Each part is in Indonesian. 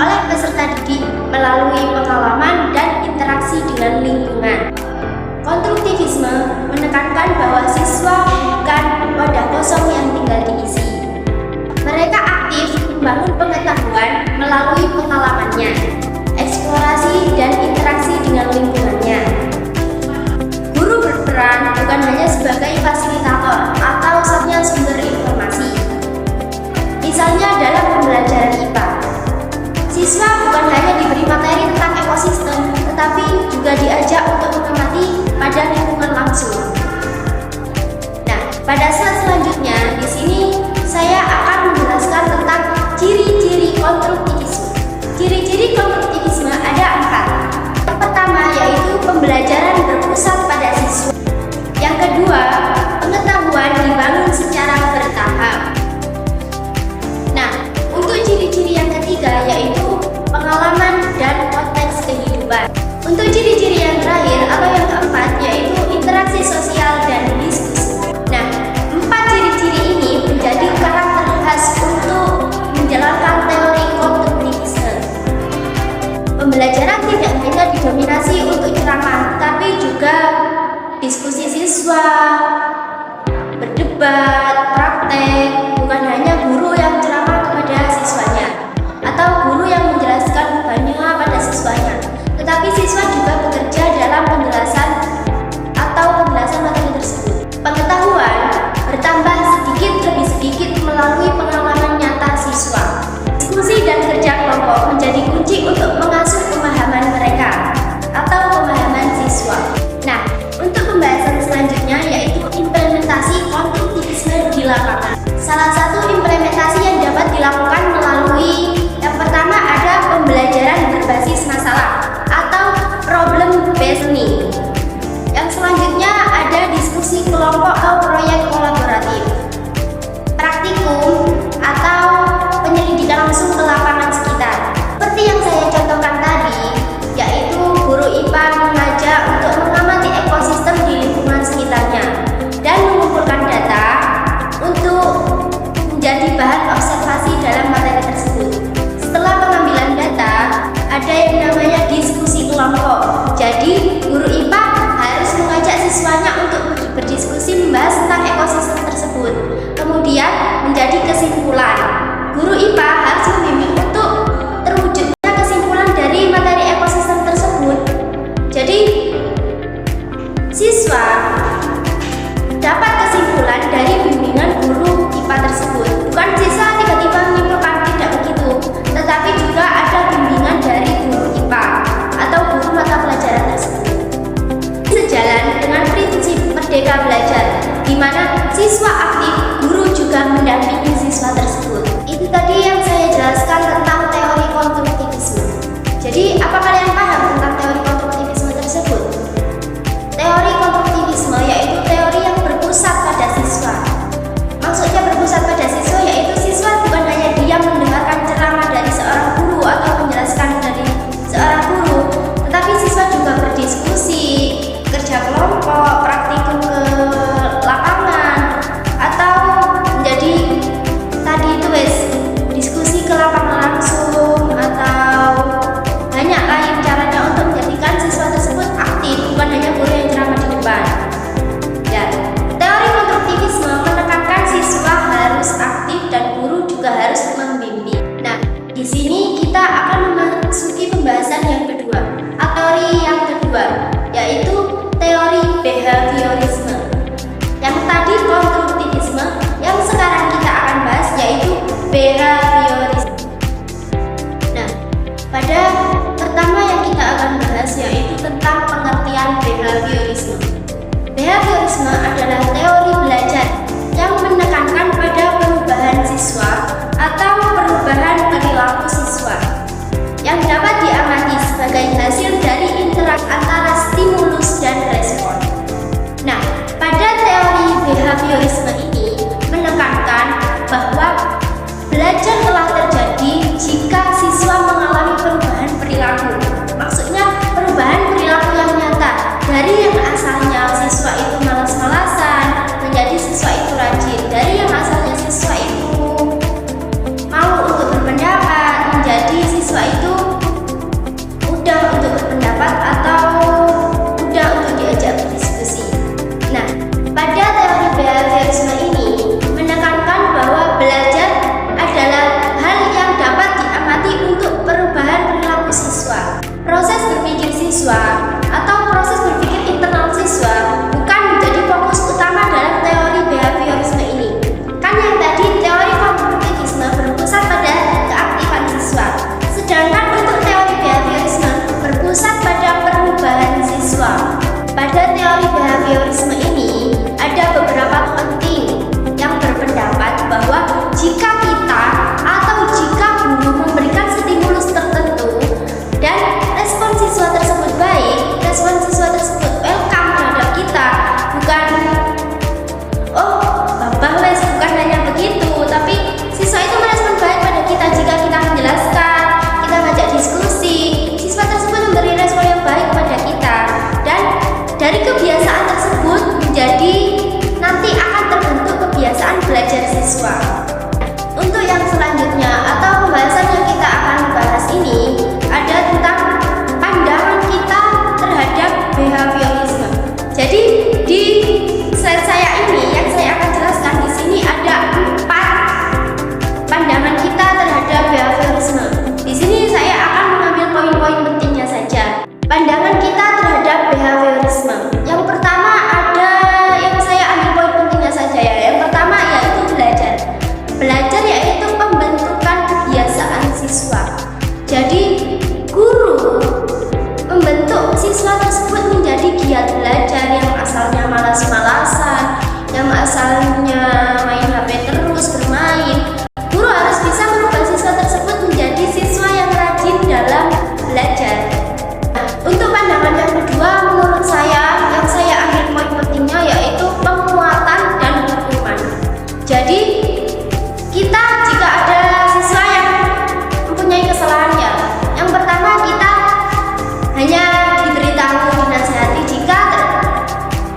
oleh peserta didik melalui pengalaman dan interaksi dengan lingkungan. Konstruktivisme menekankan bahwa siswa bukan wadah kosong yang tinggal diisi. Mereka aktif membangun pengetahuan melalui pengalamannya, eksplorasi dan interaksi dengan lingkungannya. Guru berperan bukan hanya sebagai fasilitator atau satunya sumber informasi. Misalnya dalam pembelajaran IPA, siswa bukan hanya diberi materi tentang ekosistem, tetapi juga diajak untuk mengamati pada lingkungan langsung. Nah, pada slide selanjutnya di sini saya akan menjelaskan tentang ciri-ciri konstruktivisme. Ciri-ciri konstruktivisme ada 4. Yang pertama yaitu pembelajaran berpusat pada siswa. Yang kedua, pengetahuan dibangun secara bertahap. Nah, untuk ciri-ciri yang ketiga yaitu pengalaman dan konteks kehidupan. Untuk ciri-ciri yang terakhir atau yang keempat yaitu interaksi sosial dan diskusi. Nah, 4 ciri-ciri ini menjadi karakter khas untuk menjalankan teori konstruktivisme. Pembelajaran tidak hanya didominasi untuk ceramah, tapi juga diskusi siswa, berdebat, praktek, bukan hanya guru yang ceramah kepada siswanya atau guru yang menjelaskan bebannya pada siswanya, tetapi siswa juga bekerja dalam penjelasan materi tersebut. Pengetahuan bertambah sedikit demi sedikit melalui pengalaman nyata siswa. Diskusi dan kerja kelompok menjadi kunci untuk mengasuh pemahaman mereka atau pemahaman siswa. Nah, untuk pembahasan selanjutnya yaitu implementasi konstruktivisme di lapangan. Salah satu implementasi yang dapat dilakukan melalui yang pertama ada pembelajaran berbasis masalah atau problem based learning. Yang selanjutnya ada diskusi kelompok atau proyek kolaboratif, praktikum atau penyelidikan langsung ke lapangan sekitar. Seperti yang saya contohkan tadi, yaitu guru IPA mengajak untuk mengamati ekosistem di lingkungan sekitarnya dan mengumpulkan data untuk menjadi bahan observasi dalam materi tersebut. Setelah pengambilan data, ada yang namanya diskusi kelompok. Jadi, guru IPA harus mengajak siswanya untuk berdiskusi membahas tentang ekosistem tersebut. Kemudian menjadi kesimpulan. Guru IPA harus membimbing untuk terwujudnya kesimpulan dari materi ekosistem tersebut. Jadi, siswa dapat kesimpulan dari bimbingan guru IPA tersebut. Bukan siswa tiba-tiba menyimpulkan, tidak begitu, tetapi juga ada bimbingan dari guru IPA atau guru mata pelajaran tersebut. Sejalan dengan prinsip merdeka belajar, di mana siswa aktif, guru juga mendampingi siswa tersebut. Itu tadi yang saya jelaskan tentang teori konstruktivisme. Jadi, apa kalian paham tentang teori konstruktivisme tersebut? Teori konstruktivisme yaitu teori yang berpusat pada siswa. Maksudnya berpusat pada siswa yaitu siswa bukan hanya diam mendengarkan ceramah dari seorang guru atau menjelaskan dari seorang guru, tetapi siswa juga berdiskusi, kerja kelompok, praktikum ke lapangan, atau menjadi tadi itu diskusi ke lapangan langsung, atau banyak lain caranya untuk menjadikan siswa tersebut aktif, bukan hanya guru yang ceramah di depan. Ya, teori konstruktivisme menekankan siswa harus aktif dan guru juga harus membimbing. Nah, di sini kita akan memasuki pembahasan yang kedua, teori yang kedua, yaitu teori behaviorisme. Yang tadi konstruktivisme, yang sekarang kita akan bahas yaitu behaviorisme. Nah, pada pertama yang kita akan bahas yaitu tentang pengertian behaviorisme. Behaviorisme adalah teori belajar yang menekankan pada perubahan siswa atau perubahan perilaku siswa yang dapat diamati sebagai hasil dari interaksi antara stimulus dan respon. Nah, pada teori behaviorisme ini menekankan bahwa belajar telah terjadi jika siswa mengalami perubahan perilaku. Maksudnya perubahan perilaku yang nyata dari yang asalnya behaviorisme ini, ada beberapa penting yang berpendapat bahwa jika kita atau jika guru memberikan stimulus tertentu dan respon siswa tersebut baik, respon siswa tersebut welcome terhadap kita, bukan bukan hanya begitu, tapi siswa itu merespon baik pada kita jika kita menjelaskan, kita ngajak diskusi, siswa tersebut memberi respon yang baik kepada kita, dan dari kebiasaan tersebut menjadi nanti akan terbentuk kebiasaan belajar siswa. Untuk yang selanjutnya atau pembahasan yang kita akan bahas ini ada tentang pandangan kita terhadap behaviorisme. Jadi di slide saya ini yang saya akan jelaskan di sini ada 4 pandangan kita terhadap behaviorisme. Di sini saya akan mengambil poin-poin pentingnya saja. Pandangan kita terhadap behaviorisme. Yang pertama ada yang saya ambil poin pentingnya saja ya. Yang pertama yaitu belajar. Belajar yaitu pembentukan kebiasaan siswa. Jadi guru membentuk siswa tersebut menjadi giat belajar yang asalnya malas-malasan, yang asalnya main HP terus bermain. Guru harus bisa merubah siswa tersebut menjadi siswa yang rajin dalam belajar. Untuk pandangan yang kedua menurut saya, yang saya ambil poin pentingnya yaitu penguatan dan hukuman. Jadi kita jika ada siswa yang mempunyai kesalahan ya, yang pertama kita hanya diberitahu, dinasihati jika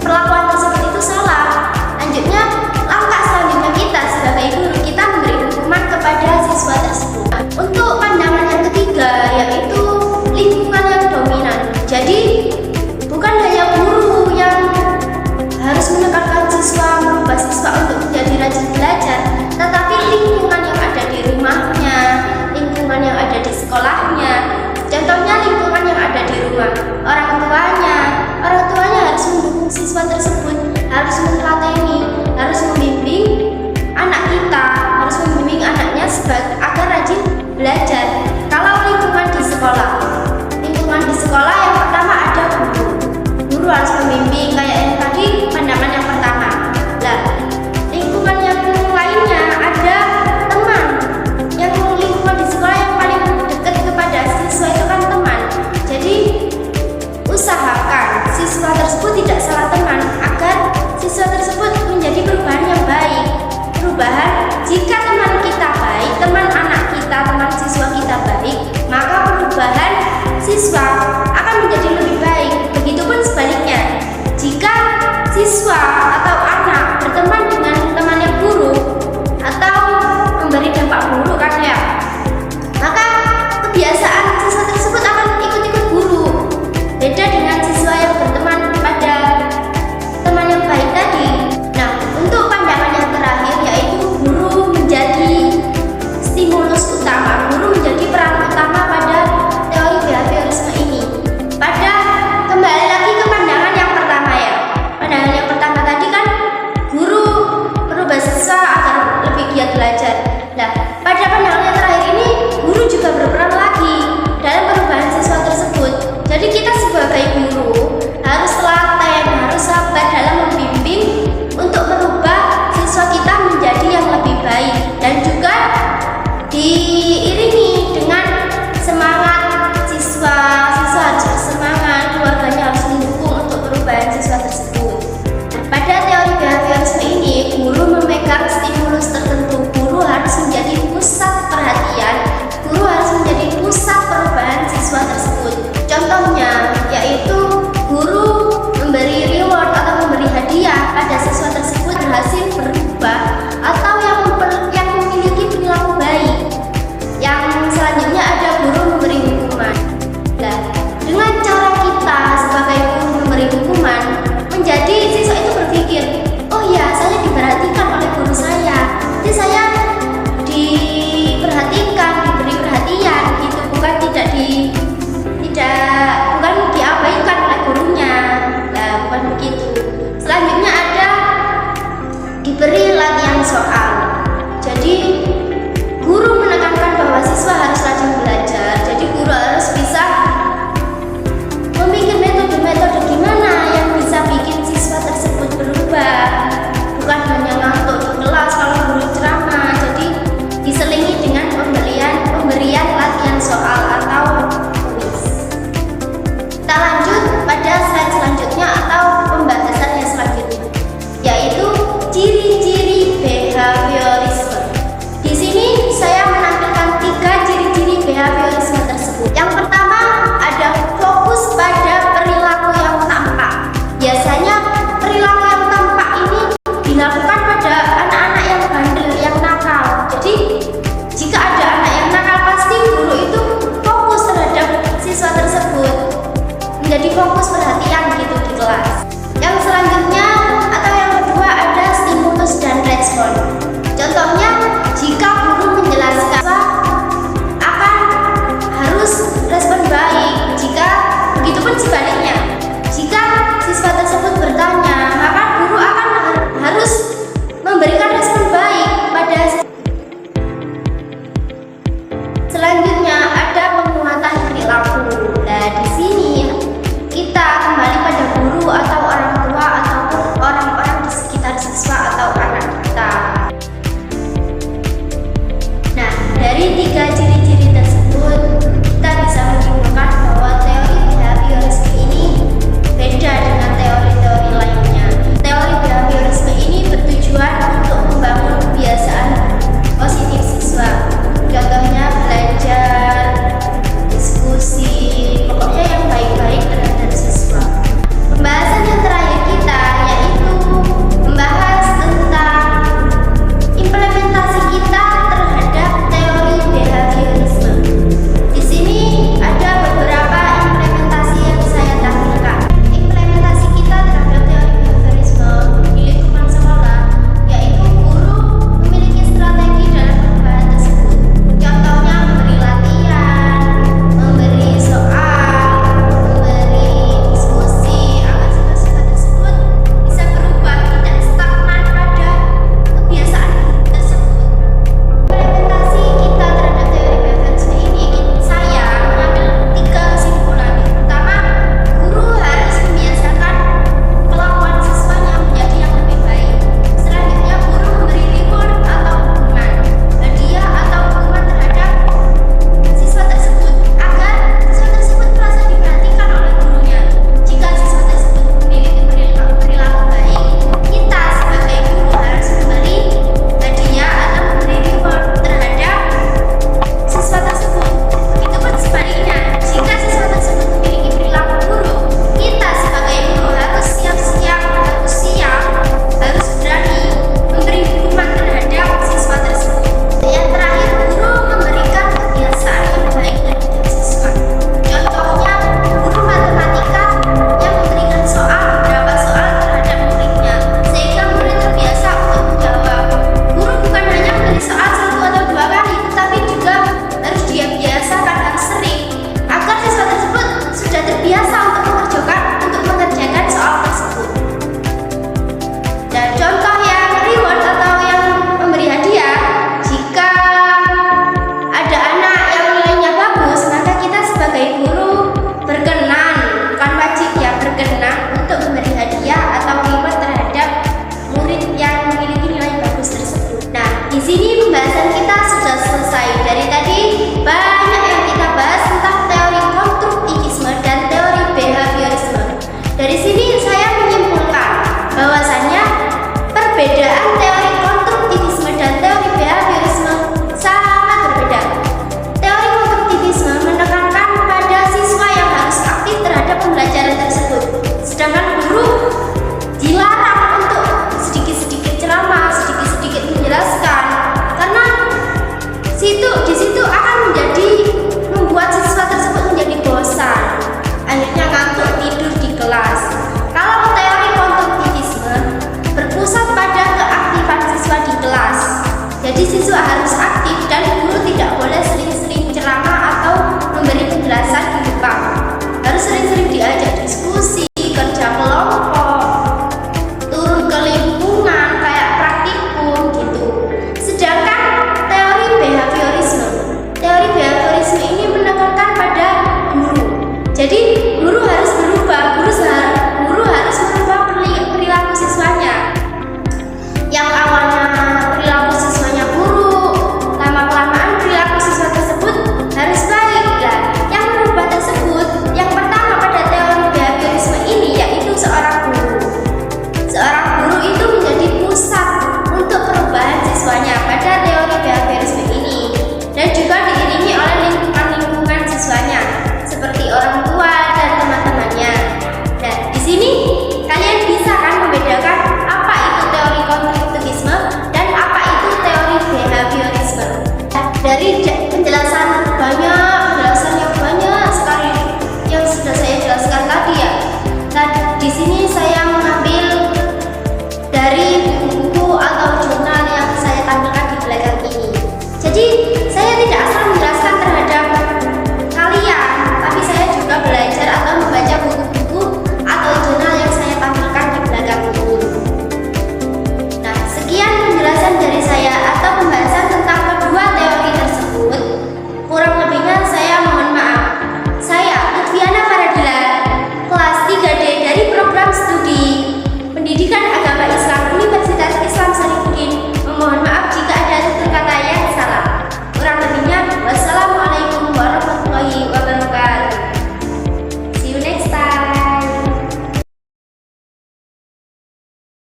perlakuan tersebut itu salah. Lanjutnya langkah selanjutnya kita sebagai guru, kita memberi hukuman kepada siswa tersebut. Untuk pandangan yang ketiga yaitu lingkungan yang dominan. Jadi bukan hanya guru yang harus menekankan siswa, merubah siswa untuk menjadi rajin belajar, tetapi lingkungan yang ada di rumahnya, lingkungan yang ada di sekolahnya. Contohnya lingkungan yang ada di rumah, orang tuanya harus mendukung siswa tersebut, harus meneladani, harus membimbing anak kita, harus membimbing anaknya agar rajin belajar. Kalau lingkungan di sekolah yang pertama ada guru harus membimbing kayak yang tadi pandangan yang pertama. Nah, lingkungan yang lainnya ada teman, yang lingkungan di sekolah yang paling dekat kepada siswa itu kan teman. Jadi usahakan siswa tersebut tidak salah